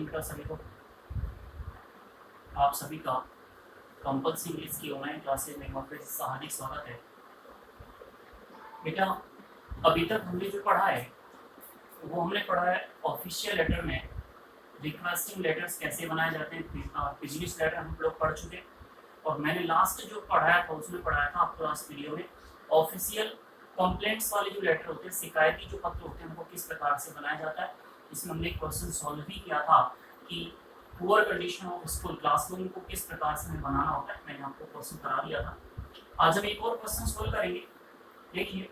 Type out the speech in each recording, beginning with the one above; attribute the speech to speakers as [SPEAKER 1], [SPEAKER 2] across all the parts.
[SPEAKER 1] बेटा सभी को, आप सभी का कंपल्सरी इंग्लिश की ऑनलाइन क्लासेज में वापस से हार्दिक स्वागत है। बेटा अभी तक हमने जो पढ़ा है वो हमने पढ़ा है ऑफिशियल लेटर में रिक्वेस्टिंग लेटर्स कैसे बनाए जाते हैं, बिजनेस लेटर हम लोग पढ़ चुके। और मैंने लास्ट जो पढ़ाया था उसमें पढ़ाया था आपको लास्ट वीडियो में ऑफिशियल कंप्लेंट्स वाले जो लेटर होते हैं, शिकायती जो पत्र होते हैं, उनको किस प्रकार से बनाया जाता है। इसमें हमने एक क्वेश्चन सॉल्व भी किया था कि poor condition of school classroom को किस प्रकार से हमें बनाना होता है। मैंने आपको क्वेश्चन करा दिया था। आज हम एक और क्वेश्चन सॉल्व करेंगे। देखिए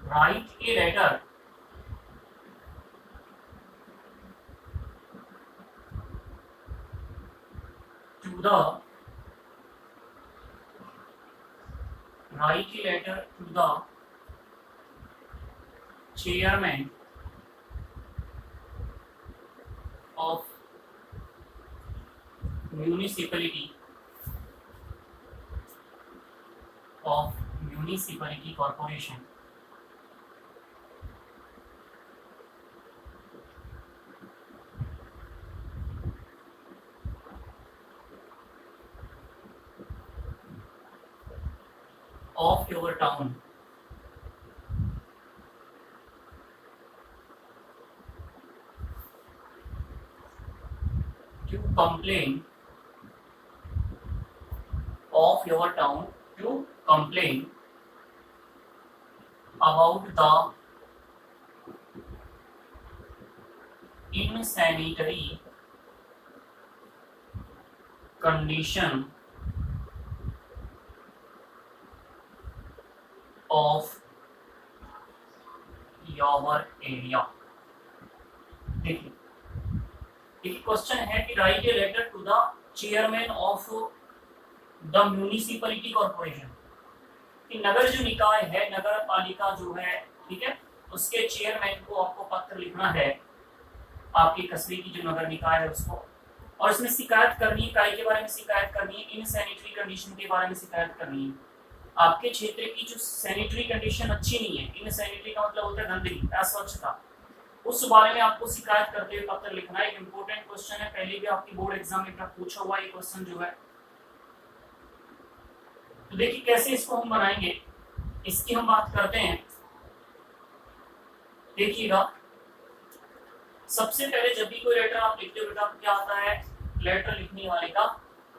[SPEAKER 1] write a letter to the write a letter to the chairman of municipality corporation of your town to complain of your town to complain about the insanitary condition of your area। देखिए एक question है कि write a letter to the chairman of the municipality corporation, कि नगर जो निकाय है, नगर पालिका जो है, ठीक है, उसके चेयरमैन को आपको पत्र लिखना है, आपके कस्बे की जो नगर निकाय है उसको, और इसमें शिकायत करनी है, काय के बारे में शिकायत करनी है, इन सैनिटरी कंडीशन के बारे में शिकायत करनी है। आपके क्षेत्र की जो सैनिटरी कंडीशन अच्छी नहीं है, इन सैनिटरी का मतलब होता है गंदगी, अस्वच्छता, उस बारे में आपको शिकायत करते हुए पत्र लिखना है। एक इंपॉर्टेंट क्वेश्चन है, पहले भी आपकी बोर्ड एग्जाम में पूछा हुआ ये क्वेश्चन जो है। तो देखिए कैसे इसको हम बनाएंगे, इसकी हम बात करते हैं। देखिएगा सबसे पहले जब भी कोई लेटर आप लिखते हो बेटा, क्या आता है, लेटर लिखने वाले का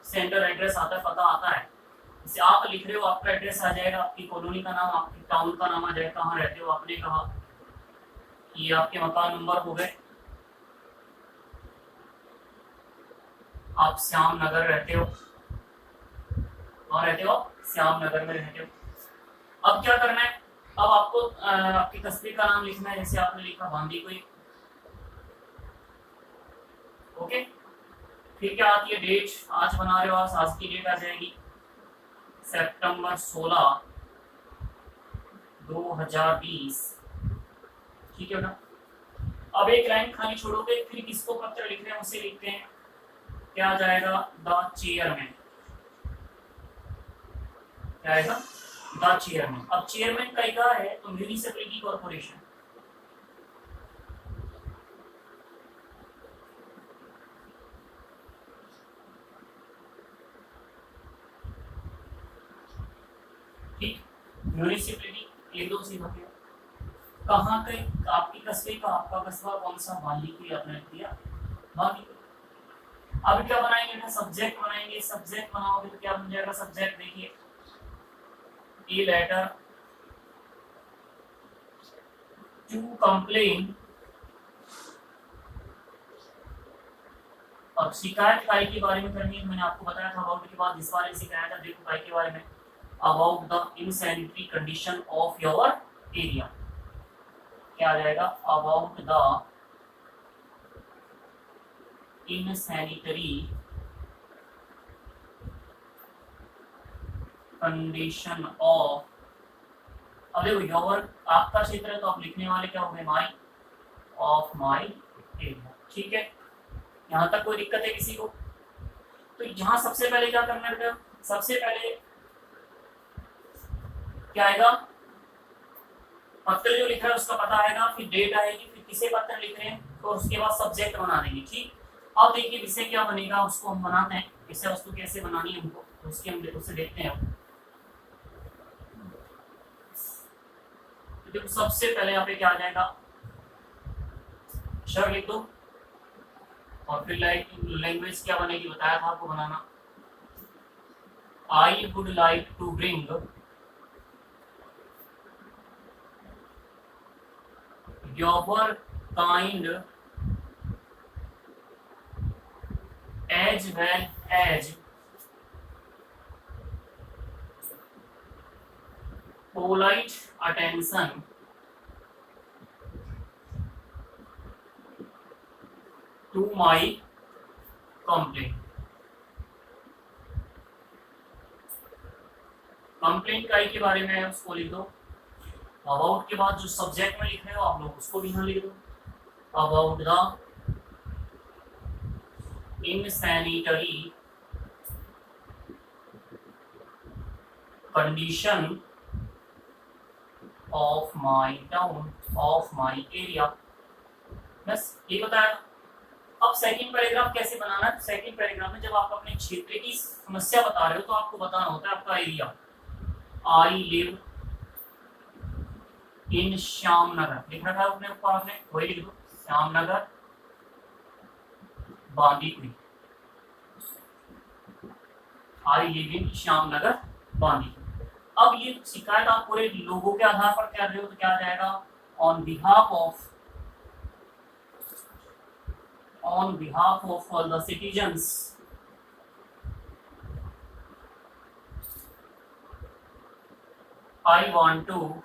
[SPEAKER 1] सेंटर एड्रेस आता है, पता आता है। जैसे आप लिख रहे हो, आपका एड्रेस आ जाएगा, आपकी कॉलोनी का नाम, आपकी टाउन का नाम आ जाएगा, कहाँ रहते हो आपने कहा, ये आपके मकान नंबर हो गए, आप श्याम नगर रहते हो, कहाँ रहते हो, श्याम नगर में रहते हो। अब क्या करना है, अब आपको आपके कस्बे का नाम लिखना है, जैसे आपने लिखा बांदी कोई, ओके। फिर क्या आती है डेट, आज बना रहे हो, आज की डेट आ जाएगी सितंबर 16 2020, ठीक है ना। अब एक लाइन खाली छोड़ोगे, फिर किसको पत्र लिख रहे हैं उसे लिखते हैं, क्या आ जाएगा, द चेयरमैन, क्या आएगा, द चेयरमैन। अब चेयरमैन का है तो म्यूनिसिपैलिटी कॉर्पोरेशन, ठीक, म्यूनिसिपैलिटी एक दो चीज होती है। कहाँ के, आपकी कस्बे का, आपका कस्बा कौन सा, बाली कोई आपने लिख दिया, बाली। अब क्या बनाएंगे ना, सब्जेक्ट बनाएंगे। सब्जेक्ट बनाओगे तो क्या बन जाएगा सब्जेक्ट, देखिए ए लेटर टू कंप्लेन। अब शिकायत काय के बारे में करनी है, मैंने आपको बताया था अबाउट के बाद इस बारे में शिकायत है, देखो काय के बारे में, about the insanitary condition of your area, क्या आ जाएगा, about the insanitary condition of, अब देखो योर आपका क्षेत्र है तो आप लिखने वाले क्या हो गए, माई, ऑफ माई एरिया, ठीक है। यहाँ तक कोई दिक्कत है किसी को? तो यहाँ सबसे पहले क्या करना है बेटा, सबसे पहले क्या आएगा, पत्र जो लिख रहा है उसका पता आएगा, फिर डेट आएगी, फिर किसे पत्र लिख रहे हैं, तो उसके बाद सब्जेक्ट बना देंगे। ठीक, अब देखिए विषय क्या बनेगा, उसको हम बनाते हैं। विषय वस्तु कैसे बनानी है हमको, तो उसके हम उससे देखते हैं। तो देखो सबसे पहले यहाँ पे क्या आ जाएगा, अक्षर लिख दो, और फिर लैंग्वेज क्या बनेगी बताया था आपको बनाना। I would like to bring your kind as well as polite attention to my complaint. Complaint का के बारे में उसको लिख दो। अबाउट के बाद जो सब्जेक्ट में लिख रहे हो आप लोग उसको भी यहाँ लिख दो। About the insanitary condition of my town, of my area. बस ये बताया। अब सेकंड पैराग्राफ कैसे बनाना है। सेकंड पैराग्राफ में जब आप अपने क्षेत्र की समस्या बता रहे हो तो आपको बताना होता है आपका area. I live in Shyamnagar, लिख रखा है अपने ऊपर, आपने वही लिख दो, Shyamnagar Bandikui. I live in Shyamnagar Bandikui. अब ये शिकायत आप पूरे लोगों के आधार पर कर रहे हो तो क्या आ जाएगा, on behalf of all the citizens I want to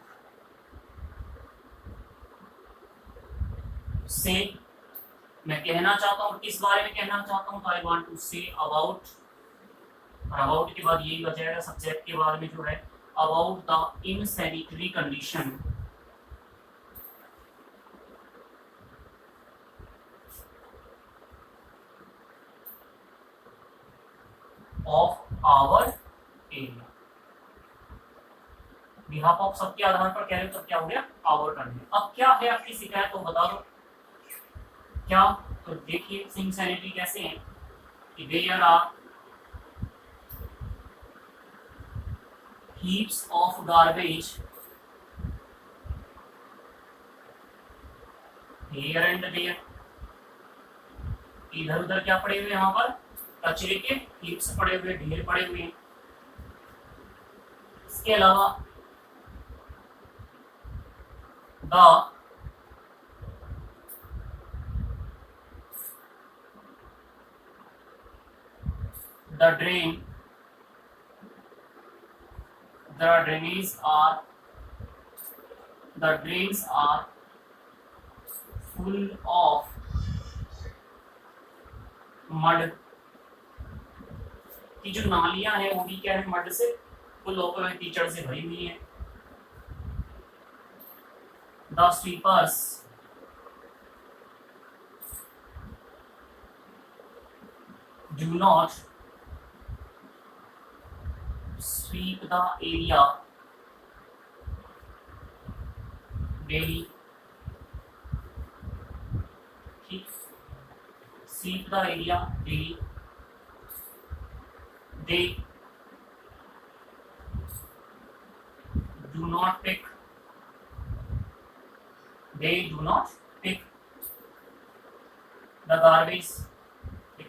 [SPEAKER 1] say, मैं कहना चाहता हूँ किस बारे में कहना चाहता हूँ, तो I want to say about, about के बाद यही बचेगा सब्जेक्ट के बारे में जो है, about the insanitary condition of our area. Behalf of सबके आधार पर कह रहे हो तो क्या हो गया, आवर कर दिया। अब क्या है आपकी शिकायत तो बता दो क्या। तो देखिए इनसैनिटरी कैसे है कि there are heaps of garbage here and there, इधर उधर क्या पड़े हुए यहाँ पर, कचरे के हीप्स पड़े हुए, ढेर पड़े हुए हैं। इसके अलावा the drains are full of mud, कि जो नालियां हैं वो भी क्या है, मड से फुल होकर कीचड़ से भरी हुई है। The sweepers do not sweep the area daily, ठीक, sweep the area daily, they do not pick the garbage,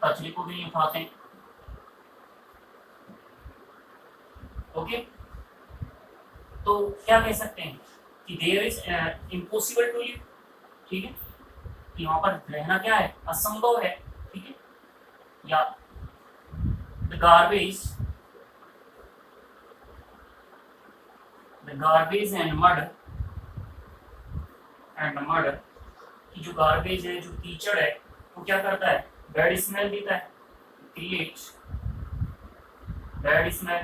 [SPEAKER 1] कचरे को भी नहीं उठाते हैं। ओके, तो क्या कह सकते हैं कि there is impossible to live, ठीक है, कि वहां पर रहना क्या है, असंभव है, ठीक है। या द गार्बेज एंड मड, कि जो गार्बेज है, जो कीचड़ है, वो क्या करता है, बैड स्मेल देता है, क्रिएट बैड स्मेल,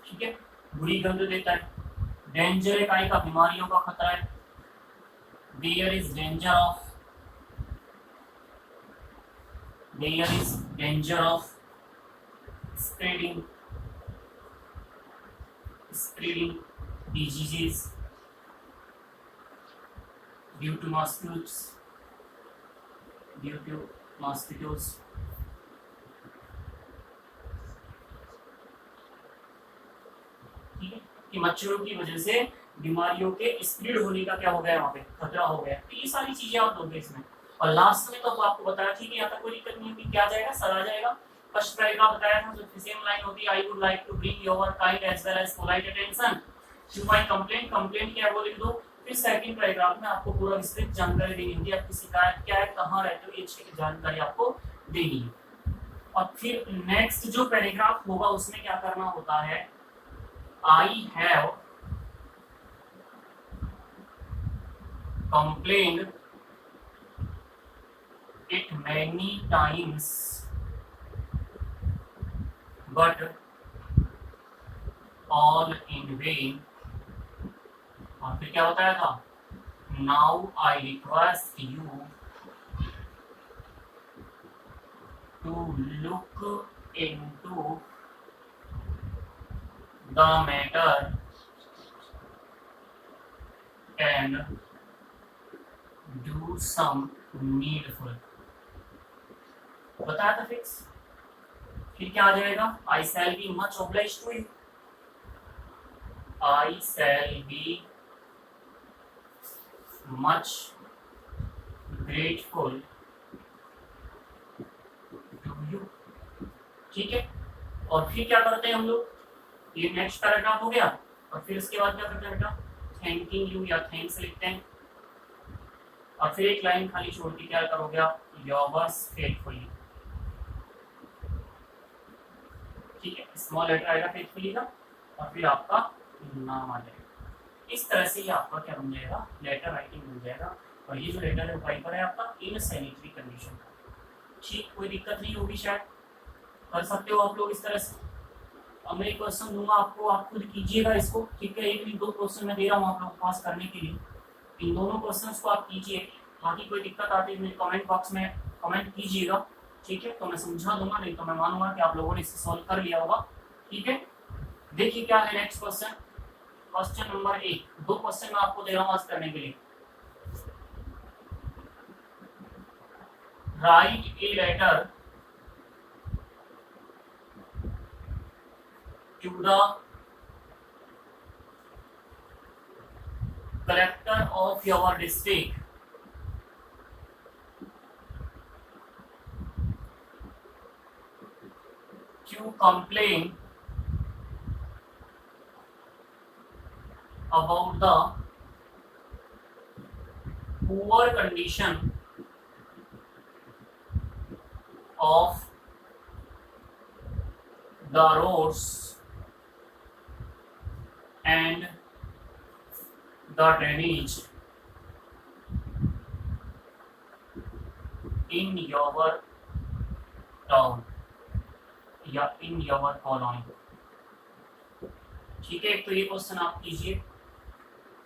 [SPEAKER 1] ठीक है, बुरी गंध देता है। डेंजर है, काय का, बीमारियों का खतरा है। There is danger of spreading spreading diseases due to mosquitoes. ठीक है, कि मच्छरों की वजह से बीमारियों के स्प्रेड होने का क्या हो गया, वहाँ पे खतरा हो गया। तो ये सारी चीजें आप दोगे इसमें। और लास्ट में तो आपको बताया ठीक है, यहाँ तक कोई दिक्कत नहीं होगी, क्या जाएगा, सर आ जाएगा। फर्स्ट पैराग्राफ बताया था, जो सेम लाइन होती है, I would like to bring your kind as well as polite attention to my complaint. Complaint क्या है वो लिख दो। फिर सेकंड पैराग्राफ में आपको पूरा विस्तृत जानकारी देनी होगी, आपकी शिकायत क्या है, कहाँ रहते हो, ये अच्छी जानकारी आपको देनी है। और फिर नेक्स्ट जो पैराग्राफ होगा उसमें क्या करना होता है, I have complained it many times but all in vain। और फिर क्या बताया था, now I request you to look into the matter and do some needful। बताया था फिक्स। फिर क्या आ जाएगा, I shall be much obliged to you, I shall be much grateful to you। ठीक है, और फिर क्या करते हैं हम लोग, ये नेक्स्ट पैराग्राफ हो गया। और फिर इसके बाद क्या करते हैं बेटा, थैंकिंग यू या थैंक्स लिखते हैं। और फिर एक लाइन खाली छोड़ के क्या करोगे आप, योर्स फेथफुली। ठीक है, स्मॉल लेटर आएगा फेथफुली का, और फिर आपका नाम आ जाएगा। इस तरह से ये आपका क्या बन जाएगा, लेटर राइटिंग बन जाएगा। और ये जो लेटर है वाइपर है आपका इन सैनिटरी कंडीशन का। ठीक, कोई दिक्कत नहीं होगी, शायद कर सकते हो आप लोग इस तरह से। अब मैं एक क्वेश्चन दूंगा आपको, आप खुद कीजिएगा इसको। ठीक है, एक नहीं दो क्वेश्चन मैं दे रहा हूँ आप लोग पास करने के लिए, इन दोनों क्वेश्चंस को आप कीजिए। बाकी कोई दिक्कत आती है मेरे कमेंट बॉक्स में कमेंट कीजिएगा। ठीक है, तो मैं समझा दूंगा, नहीं तो मैं मानूंगा कि आप लोगों ने इसे सॉल्व कर लिया होगा। ठीक है, देखिए क्या है नेक्स्ट क्वेश्चन, क्वेश्चन नंबर 1। दो क्वेश्चन मैं आपको दे रहा हूँ आज करने के लिए। Write a letter to the collector of your district to complain about the poor condition of the roads and the drainage in your town या in your colony। ठीक है, तो ये क्वेश्चन आप कीजिए,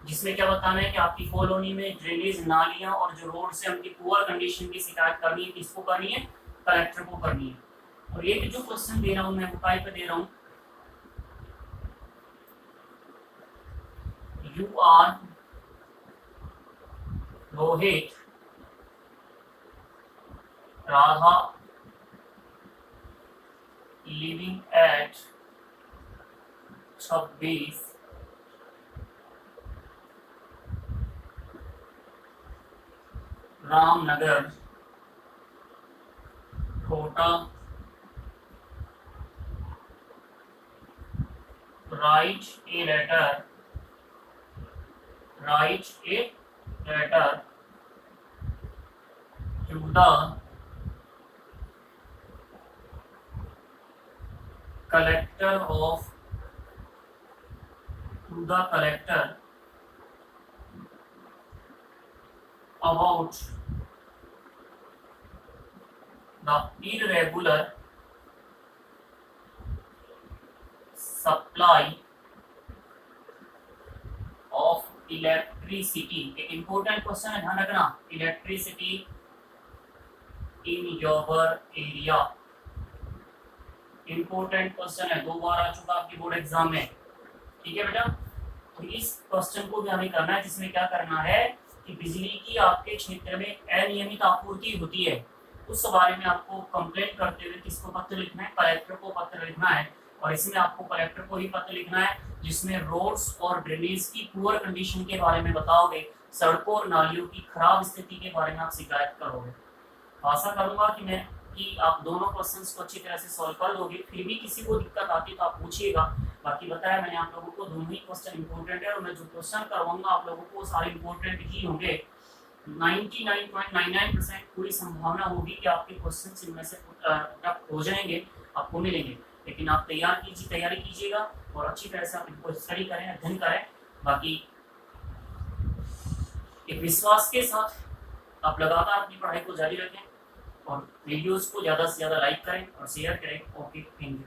[SPEAKER 1] जिसमें क्या बताना है कि आपकी कॉलोनी में ड्रेनेज, नालियां और जो रोड से उनकी पुअर कंडीशन की शिकायत करनी है, किसको करनी है, कलेक्टर को करनी है। और ये जो क्वेश्चन दे रहा हूं मैं उपाय पे दे रहा हूं, You are Rohit, Radha, living at 26 Ramnagar, Kota, write a letter to the collector about the irregular supply of electricity. एक इंपॉर्टेंट क्वेश्चन है, ध्यान रखना, electricity in your area. Important question है, 2 बार आ चुका आपकी बोर्ड एग्जाम में। ठीक है बेटा। तो इस क्वेश्चन को भी हमें करना है, जिसमें क्या करना है कि बिजली की आपके क्षेत्र में अनियमित आपूर्ति होती है, उस बारे में आपको कंप्लेंट करते हुए किसको पत्र लिखना है, कलेक्टर को पत्र लिखना है। और इसमें आपको कलेक्टर को ही पत्र लिखना है जिसमें रोड्स और ड्रेनेज की पुअर कंडीशन के बारे में बताओगे, सड़कों और नालियों की खराब स्थिति के बारे में आप शिकायत करोगे। आशा करूंगा कि आप दोनों क्वेश्चंस को अच्छी तरह से सॉल्व कर दोगे। फिर भी किसी को दिक्कत आती है तो आप पूछिएगा। बाकी बताया मैंने आप लोगों को दोनों ही क्वेश्चन इंपॉर्टेंट है, और मैं जो क्वेश्चन करवाऊंगा आप लोगों को सारे इंपॉर्टेंट ही होंगे। 99.99% पूरी संभावना होगी कि आपके क्वेश्चन इनमें से हो जाएंगे, आपको मिलेंगे। लेकिन आप तैयारी कीजिएगा और अच्छी तरह से आप इनको स्टडी करें, अध्ययन करें। बाकी एक विश्वास के साथ आप लगातार अपनी पढ़ाई को जारी रखें और वीडियोस को ज़्यादा से ज़्यादा लाइक करें और शेयर करें। Okay, thank you.